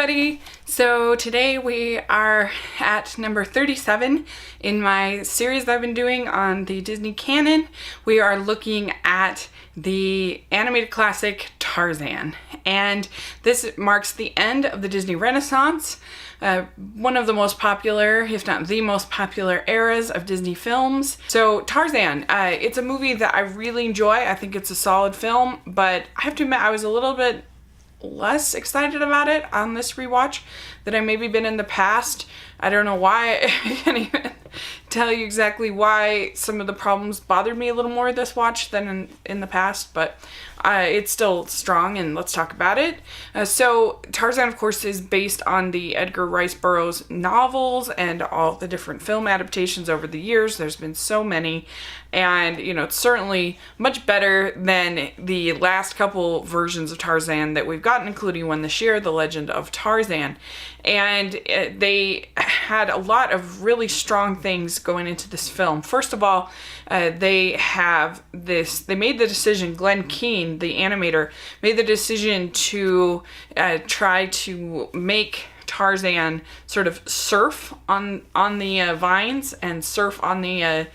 everybody! So today we are at number 37 in my series that I've been doing on the Disney canon. We are looking at the animated classic Tarzan, and this marks the end of the Disney Renaissance, one of the most popular, if not the most popular eras of Disney films. So Tarzan, it's a movie that I really enjoy. I think it's a solid film, but I have to admit I was a little bit less excited about it on this rewatch than I maybe been in the past. I don't know why. I can't even tell you exactly why some of the problems bothered me a little more this watch than in the past, but it's still strong, and let's talk about it. So Tarzan, of course, is based on the Edgar Rice Burroughs novels and all the different film adaptations over the years. There's been so many, and it's certainly much better than the last couple versions of Tarzan that we've gotten, including one this year, The Legend of Tarzan. And they had a lot of really strong things going into this film. First of all, they made the decision, Glenn Keane, the animator, made the decision to try to make Tarzan sort of surf on the vines and surf on the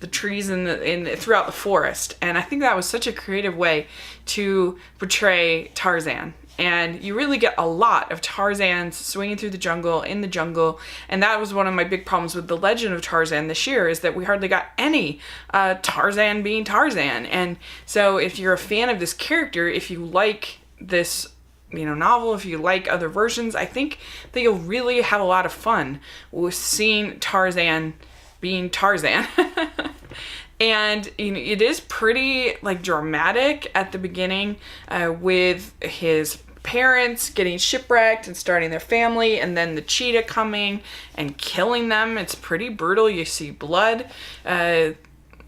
trees throughout the forest. And I think that was such a creative way to portray Tarzan. And you really get a lot of Tarzan swinging through the jungle, in the jungle. And that was one of my big problems with The Legend of Tarzan this year, is that we hardly got any Tarzan being Tarzan. And so if you're a fan of this character, if you like this novel, if you like other versions, I think that you'll really have a lot of fun with seeing Tarzan being Tarzan. And it is pretty dramatic at the beginning, with his parents getting shipwrecked and starting their family, and then the cheetah coming and killing them. It's pretty brutal. You see blood.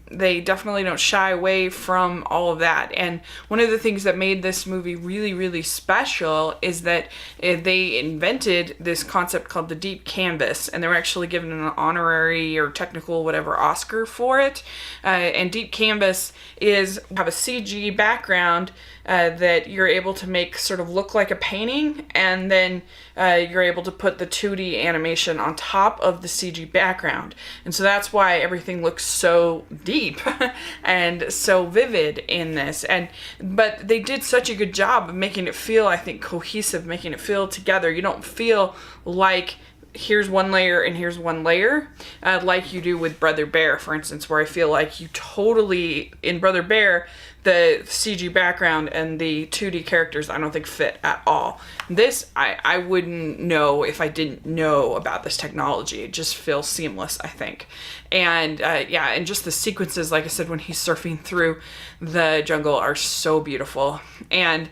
They definitely don't shy away from all of that. And one of the things that made this movie really, really special is that they invented this concept called the deep canvas, and they were actually given an honorary or technical whatever Oscar for it. And deep canvas is have a CG background that you're able to make sort of look like a painting, and then you're able to put the 2D animation on top of the CG background. And so that's why everything looks so deep and so vivid in this. But they did such a good job of making it feel, I think, cohesive, making it feel together. You don't feel like here's one layer and here's one layer, like you do with Brother Bear, for instance, where I feel like you totally, in Brother Bear, the CG background and the 2D characters I don't think fit at all. This, I wouldn't know if I didn't know about this technology. It just feels seamless, I think. And and just the sequences, like I said, when he's surfing through the jungle are so beautiful. And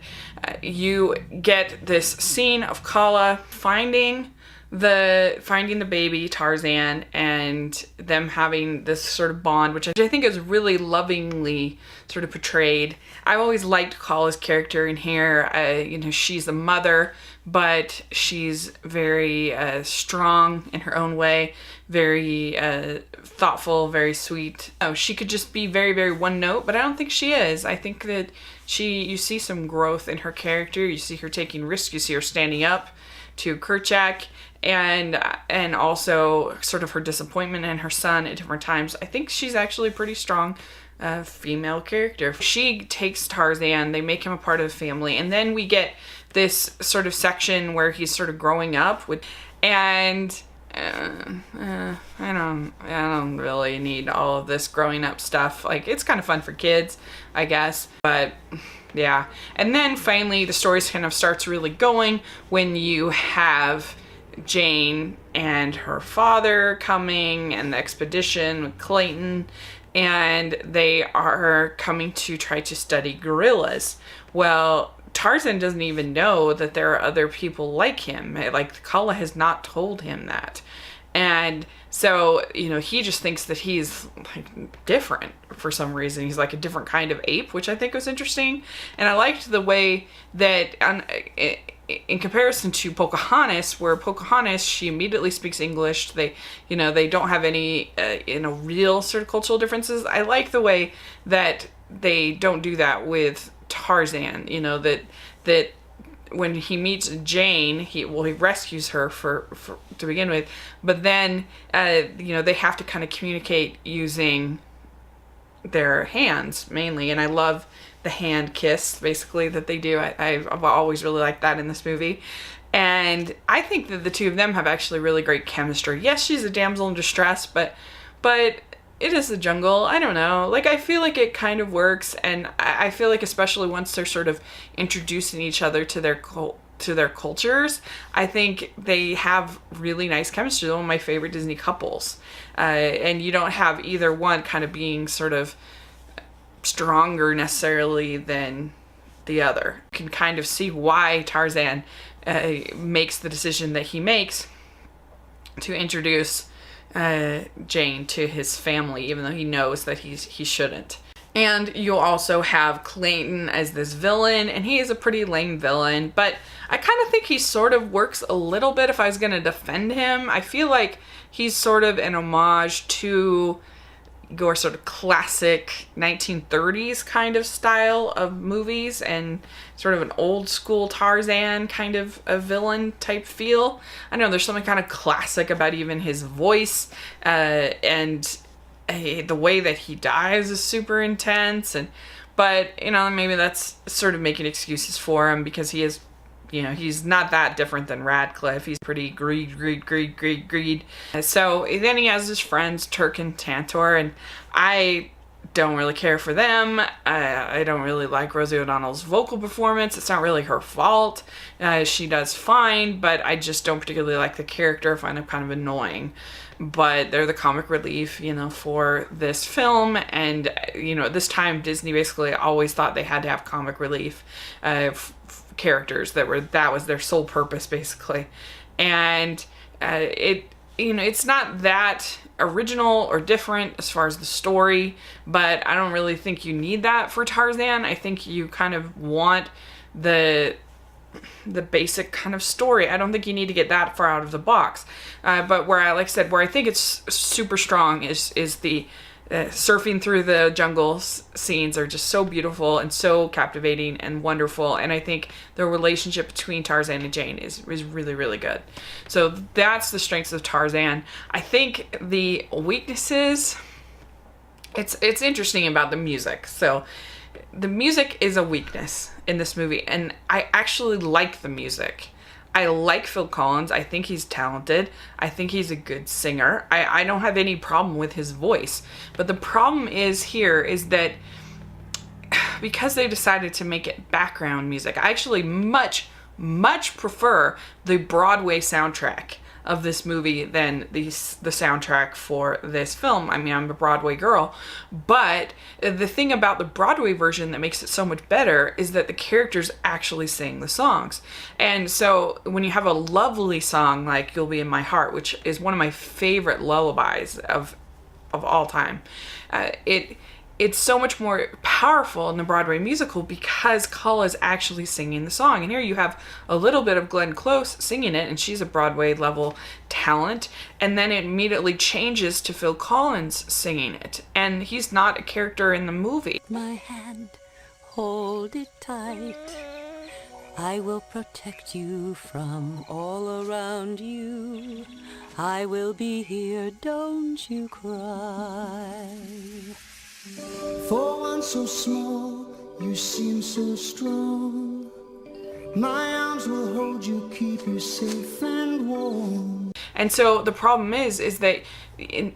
you get this scene of Kala finding the baby Tarzan, and them having this sort of bond, which I think is really lovingly sort of portrayed. I've always liked Kala's character in here. She's a mother, but she's very strong in her own way, very thoughtful, very sweet. She could just be very, very one note, but I don't think she is. I think that you see some growth in her character. You see her taking risks. You see her standing up to Kerchak, and also sort of her disappointment in her son at different times. I think she's actually a pretty strong female character. She takes Tarzan, they make him a part of the family, and then we get this sort of section where he's sort of growing up I don't really need all of this growing up stuff. It's kind of fun for kids, I guess, but yeah. And then finally the story kind of starts really going when you have Jane and her father coming, and the expedition with Clayton, and they are coming to try to study gorillas. Well, Tarzan doesn't even know that there are other people like him. Kala has not told him that. And so, he just thinks that he's different for some reason. He's like a different kind of ape, which I think was interesting. And I liked the way that in comparison to Pocahontas, where Pocahontas, she immediately speaks English. They don't have any, real sort of cultural differences. I like the way that they don't do that with Tarzan, that when he meets Jane, he rescues her for to begin with, but then they have to kind of communicate using their hands mainly, and I love the hand kiss basically that they do. I've always really liked that in this movie, and I think that the two of them have actually really great chemistry. Yes, she's a damsel in distress, but it is the jungle. I don't know. Like, I feel like it kind of works, and I feel like especially once they're sort of introducing each other to their cultures, I think they have really nice chemistry. They're one of my favorite Disney couples. And you don't have either one kind of being sort of stronger necessarily than the other. You can kind of see why Tarzan makes the decision that he makes to introduce Jane to his family, even though he knows that he shouldn't. And you'll also have Clayton as this villain, and he is a pretty lame villain, but I kind of think he sort of works a little bit if I was going to defend him. I feel like he's sort of an homage to your sort of classic 1930s kind of style of movies, and sort of an old school Tarzan kind of a villain type feel. I know there's something kind of classic about even his voice, and the way that he dies is super intense, but maybe that's sort of making excuses for him because he is, he's not that different than Radcliffe. He's pretty greed. So then he has his friends Turk and Tantor, and I don't really care for them. I don't really like Rosie O'Donnell's vocal performance. It's not really her fault. She does fine, but I just don't particularly like the character. I find them kind of annoying. But they're the comic relief, for this film. And, at this time, Disney basically always thought they had to have comic relief characters that was their sole purpose, basically. And it's not that original or different as far as the story, but I don't really think you need that for Tarzan. I think you kind of want the basic kind of story. I don't think you need to get that far out of the box. But where I think it's super strong is the surfing through the jungle scenes are just so beautiful and so captivating and wonderful. And I think the relationship between Tarzan and Jane is really, really good. So that's the strengths of Tarzan. I think the weaknesses, it's interesting about the music. So the music is a weakness in this movie, and I actually like the music. I like Phil Collins. I think he's talented. I think he's a good singer. I don't have any problem with his voice. But the problem is that because they decided to make it background music, I actually much prefer the Broadway soundtrack of this movie than the soundtrack for this film. I mean, I'm a Broadway girl, but the thing about the Broadway version that makes it so much better is that the characters actually sing the songs. And so when you have a lovely song like You'll Be in My Heart, which is one of my favorite lullabies of all time, it's so much more powerful in the Broadway musical because Cull is actually singing the song. And here you have a little bit of Glenn Close singing it, and she's a Broadway level talent. And then it immediately changes to Phil Collins singing it. And he's not a character in the movie. My hand, hold it tight. I will protect you from all around you. I will be here, don't you cry. For one so small, you seem so strong. My arms will hold you, keep you safe and warm. And so the problem is that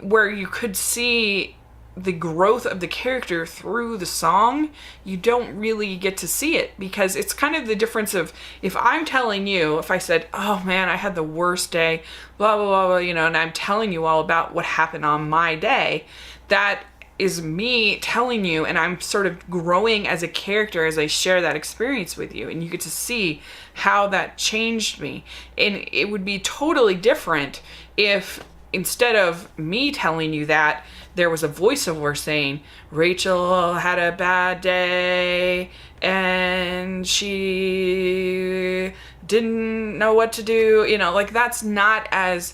where you could see the growth of the character through the song, you don't really get to see it, because it's kind of the difference of if I'm telling you, if I said, oh man, I had the worst day, blah, blah, blah, blah, and I'm telling you all about what happened on my day, that is me telling you, and I'm sort of growing as a character as I share that experience with you, and you get to see how that changed me. And it would be totally different if instead of me telling you that, there was a voiceover saying, Rachel had a bad day and she didn't know what to do. Like, that's not as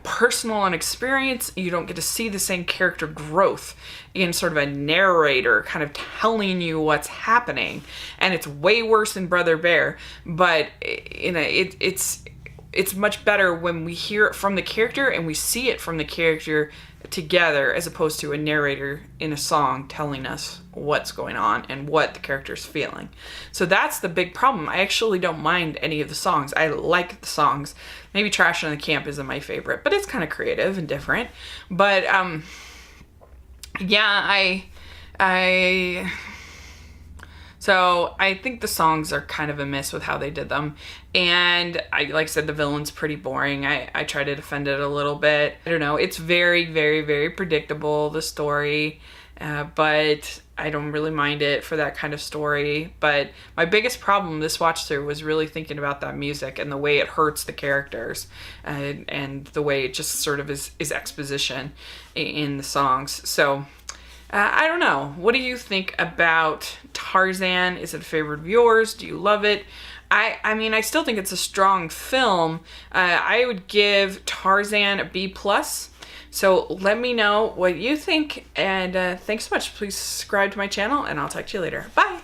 personal an experience. You don't get to see the same character growth in sort of a narrator kind of telling you what's happening. And it's way worse than Brother Bear, but it's much better when we hear it from the character and we see it from the character together, as opposed to a narrator in a song telling us what's going on and what the character's feeling. So that's the big problem. I actually don't mind any of the songs. I like the songs. Maybe Trash in the Camp isn't my favorite, but it's kind of creative and different. But yeah, so I think the songs are kind of a miss with how they did them. And like I said, the villain's pretty boring. I try to defend it a little bit. I don't know. It's very, very, very predictable, the story. But I don't really mind it for that kind of story. But my biggest problem this watch through was really thinking about that music and the way it hurts the characters, and the way it just sort of is exposition in the songs. So I don't know. What do you think about Tarzan? Is it a favorite of yours? Do you love it? I mean, I still think it's a strong film. I would give Tarzan a B+. So let me know what you think. And thanks so much. Please subscribe to my channel, and I'll talk to you later. Bye.